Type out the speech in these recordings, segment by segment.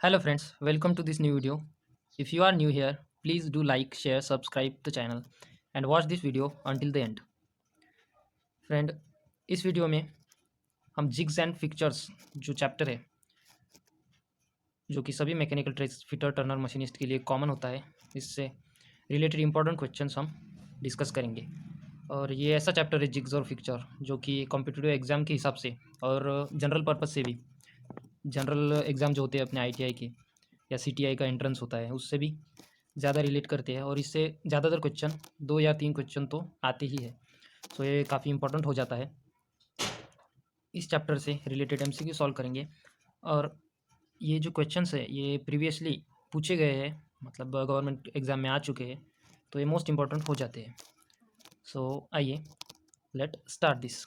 Hello friends, welcome to this new video. If you are new here, please do like, share, subscribe the channel and watch this video until the end. Friend, इस video में हम jigs and fixtures जो chapter है, जो कि सभी mechanical trades fitter turner machinist के लिए कॉमन होता है, इससे रिलेटेड इंपॉर्टेंट क्वेश्चंस हम डिस्कस करेंगे। और ये ऐसा चैप्टर है जिग्स और फिक्चर जो कि कॉम्पिटिटिव एग्ज़ाम के हिसाब से और जनरल पर्पज़ से भी, जनरल एग्ज़ाम जो होते हैं अपने आईटीआई के या सीटीआई का एंट्रेंस होता है उससे भी ज़्यादा रिलेट करते हैं और इससे ज़्यादातर क्वेश्चन 2 या 3 क्वेश्चन तो आते ही है। सो ये काफ़ी इंपॉर्टेंट हो जाता है। इस चैप्टर से रिलेटेड एमसीक्यू सॉल्व करेंगे और ये जो क्वेश्चंस है ये प्रीवियसली पूछे गए हैं, मतलब गवर्नमेंट एग्ज़ाम में आ चुके हैं, तो ये मोस्ट इम्पॉर्टेंट हो जाते हैं। सो आइए लेट स्टार्ट दिस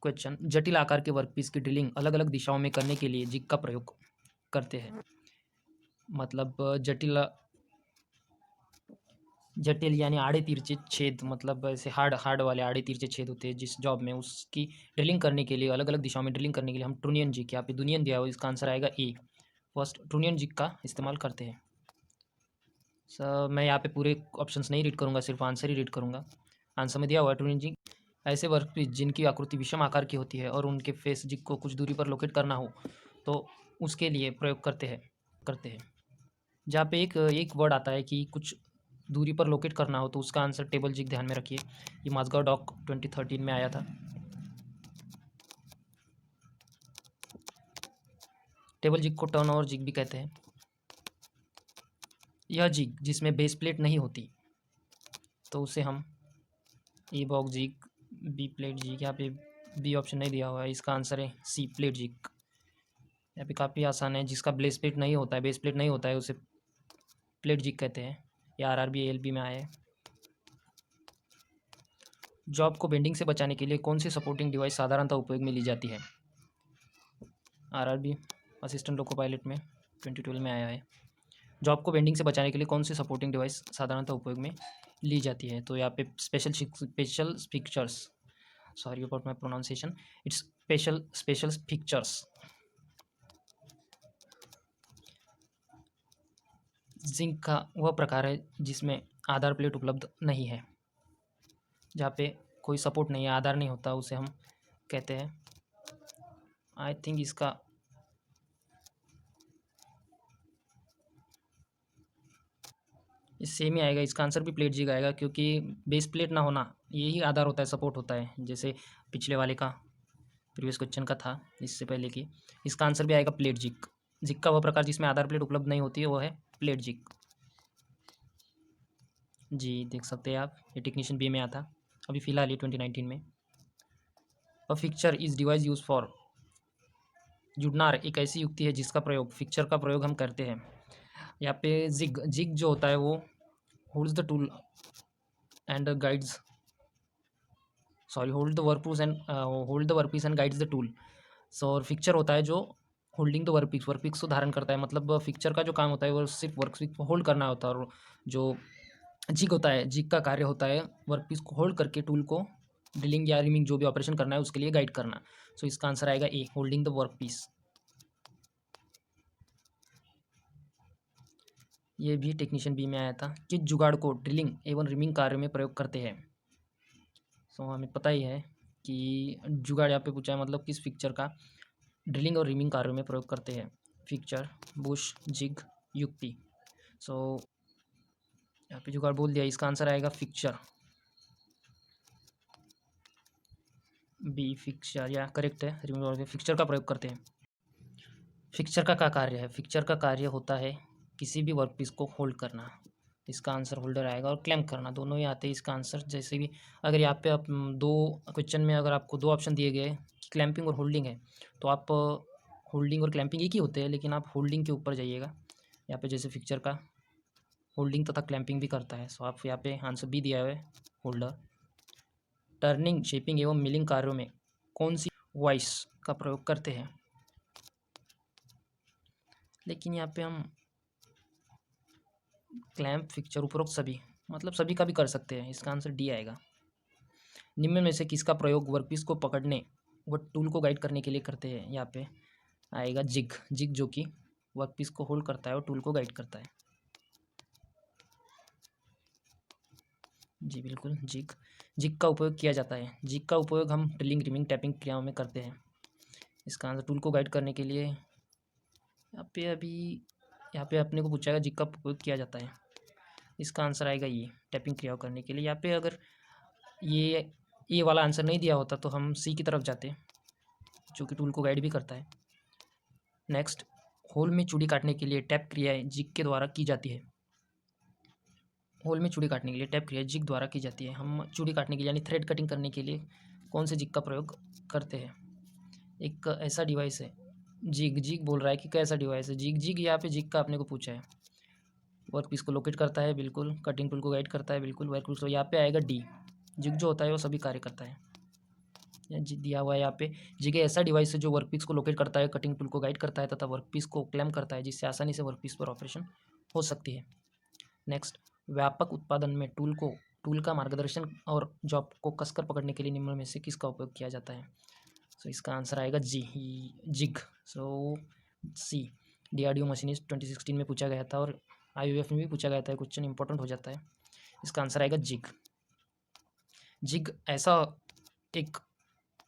क्वेश्चन। जटिल आकार के वर्कपीस की ड्रिलिंग अलग अलग दिशाओं में करने के लिए जिग का प्रयोग करते हैं। मतलब जटिल जटिल यानी आड़े तिरछे छेद, मतलब ऐसे हार्ड हार्ड वाले आड़े तिरछे छेद होते हैं जिस जॉब में, उसकी ड्रिलिंग करने के लिए अलग अलग दिशाओं में ड्रिलिंग करने के लिए हम ट्रूनियन जिग, यहाँ पे दुनियन दिया हुआ, इसका आंसर आएगा ए। फर्स्ट ट्रूनियन जिग का इस्तेमाल करते हैं। सर मैं यहाँ पे पूरे ऑप्शंस नहीं रीड करूँगा, सिर्फ आंसर ही रीड करूँगा। आंसर में दिया हुआ है ट्रूनियन जिग ऐसे वर्कपीस जिनकी आकृति विषम आकार की होती है और उनके फेस जिग को कुछ दूरी पर लोकेट करना हो तो उसके लिए प्रयोग करते हैं। जहाँ पे एक एक वर्ड आता है कि कुछ दूरी पर लोकेट करना हो तो उसका आंसर टेबल जिग, ध्यान में रखिए। ये माजगांव डॉक 2013 में आया था। टेबल जिग को टर्न ओवर जिग भी कहते हैं। यह जिग जिसमें बेस प्लेट नहीं होती तो उसे हम A box jig, B plate jig, यहाँ पे बी ऑप्शन नहीं दिया हुआ है, इसका आंसर है सी प्लेट जिग। यहाँ पे काफ़ी आसान है, जिसका बेस प्लेट नहीं होता है उसे प्लेट जिग कहते हैं। या आरआरबी एएलबी में आया है। जॉब को बेंडिंग से बचाने के लिए कौन सी सपोर्टिंग डिवाइस साधारणतः उपयोग में ली जाती है? आरआरबी असिस्टेंट लोको पायलट में 2012 में आया है। जॉब को बेंडिंग से बचाने के लिए कौन सी सपोर्टिंग डिवाइस साधारणतः उपयोग में ली जाती है? तो यहाँ पे special pictures, sorry about my pronunciation, it's special pictures. Zinc का वह प्रकार है जिसमें आधार प्लेट उपलब्ध नहीं है, जहाँ पे कोई सपोर्ट नहीं है, आधार नहीं होता, उसे हम कहते हैं, आई थिंक इसका सेम ही आएगा, इसका आंसर भी प्लेट जिग आएगा, क्योंकि बेस प्लेट ना होना यही आधार होता है, सपोर्ट होता है, जैसे पिछले वाले का प्रीवियस क्वेश्चन का था, इससे पहले की। इसका आंसर भी आएगा प्लेट जिग। जिग का वह प्रकार जिसमें आधार प्लेट उपलब्ध नहीं होती है वो है प्लेट जिग। जी देख सकते हैं आप, ये टेक्नीशियन बी में आया था अभी फिलहाल ये 2019 में। A fixture is device use for, जुड़नार एक ऐसी युक्ति है जिसका प्रयोग, फिक्चर का प्रयोग हम करते हैं। यहाँ पे जिग जिग जो होता है वो holds the tool and guides, sorry hold the workpiece and guides the tool. So और फिक्चर होता है जो होल्डिंग द वर्कपीस को धारण करता है, मतलब फिक्चर का जो काम होता है वो सिर्फ वर्कपीस को होल्ड करना होता है, और जो जिग होता है, जिग का कार्य होता है वर्कपीस को होल्ड करके टूल को ड्रिलिंग या रिमिंग जो भी ऑपरेशन करना है उसके लिए गाइड करना। सो इसका आंसर आएगा ए, होल्डिंग द वर्कपीस। ये भी टेक्नीशियन बी में आया था। किस जुगाड़ को ड्रिलिंग एवं रिमिंग कार्य में प्रयोग करते हैं? सो हमें पता ही है कि जुगाड़ यहाँ पे पूछा है, मतलब किस फिक्चर का ड्रिलिंग और रिमिंग कार्यों में प्रयोग करते हैं? फिक्चर, बुश, जिग, युक्ति। सो यहाँ पे जुगाड़ बोल दिया, इसका आंसर आएगा फिक्चर, बी फिक्चर, या करेक्ट है। रिमिंग और फिक्चर का प्रयोग करते हैं। फिक्चर का क्या कार्य है? फिक्चर का कार्य होता है किसी भी वर्कपीस को होल्ड करना, इसका आंसर होल्डर आएगा, और क्लैम्प करना, दोनों ही आते हैं इसका आंसर। जैसे भी अगर यहाँ पे आप दो क्वेश्चन में अगर आपको दो ऑप्शन दिए गए कि क्लैम्पिंग और होल्डिंग है, तो आप होल्डिंग और क्लैम्पिंग एक ही होते हैं, लेकिन आप होल्डिंग के ऊपर जाइएगा। यहाँ पे जैसे फिक्चर का होल्डिंग तथा क्लैम्पिंग भी करता है, सो आप यहाँ पे आंसर बी दिया हुआ है, होल्डर। टर्निंग, शेपिंग एवं मिलिंग कार्यों में कौन सी वॉइस का प्रयोग करते हैं? लेकिन यहाँ पे हम क्लैम्प, फिक्चर, उपरोक्त सभी, मतलब सभी का भी कर सकते हैं, इसका आंसर डी आएगा। निम्न में से किसका प्रयोग वर्कपीस को पकड़ने व टूल को गाइड करने के लिए करते हैं? यहाँ पे आएगा जिग, जिग जो कि वर्कपीस को होल्ड करता है और टूल को गाइड करता है। जी बिल्कुल, जिग, जिग का उपयोग किया जाता है। जिग का उपयोग हम ड्रिलिंग, रिमिंग, टैपिंग क्रियाओं में करते हैं। इसका आंसर टूल को गाइड करने के लिए यहाँ पे अपने को पूछा जिग का उपयोग किया जाता है। इसका आंसर आएगा ये, टैपिंग क्रियाओं करने के लिए। यहाँ पे अगर ये वाला आंसर नहीं दिया होता तो हम सी की तरफ जाते, जो कि टूल को गाइड भी करता है। नेक्स्ट, होल में चूड़ी काटने के लिए टैप क्रियाएं जिग के द्वारा की जाती है। होल में चूड़ी काटने के लिए टैप क्रिया जिग द्वारा की जाती है। हम चूड़ी काटने के लिए यानी थ्रेड कटिंग करने के लिए कौन से जिग का प्रयोग करते हैं? एक ऐसा डिवाइस है, जिग, जिग बोल रहा है कि कैसा डिवाइस है? जिग, जिग यहाँ पे जिग का अपने को पूछा है। वर्कपीस को लोकेट करता है बिल्कुल, कटिंग टूल को गाइड करता है बिल्कुल, वर्कपीस को यहाँ पे आएगा डी। जिग जो होता है वो सभी कार्य करता है, दिया हुआ है यहाँ पे। जिग ऐसा डिवाइस है जो वर्कपीस को लोकेट करता है, कटिंग टूल को गाइड करता है तथा वर्कपीस को क्लेम करता है, जिससे आसानी से वर्कपीस पर ऑपरेशन हो सकती है। नेक्स्ट, व्यापक उत्पादन में टूल का मार्गदर्शन और जॉब को कसकर पकड़ने के लिए निम्न में से किसका उपयोग किया जाता है? सो इसका आंसर आएगा जी, जिग। सो सी, DRDO मशीनिस्ट 2016 में पूछा गया था और IUF में भी पूछा गया था, क्वेश्चन इंपॉर्टेंट हो जाता है। इसका आंसर आएगा जिग। जिग ऐसा एक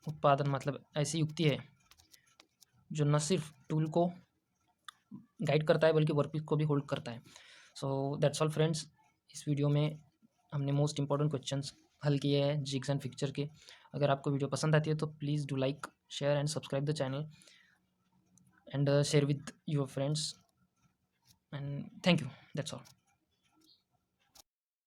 उत्पादन मतलब ऐसी युक्ति है जो न सिर्फ टूल को गाइड करता है बल्कि वर्कपीस को भी होल्ड करता है। सो दैट्स ऑल फ्रेंड्स, इस वीडियो में हमने मोस्ट इंपॉर्टेंट क्वेश्चंस हल किए हैं जिग्स एंड फिक्चर के। अगर आपको वीडियो पसंद आती है तो please do like, share and subscribe the channel and share with your friends, and thank you, that's all.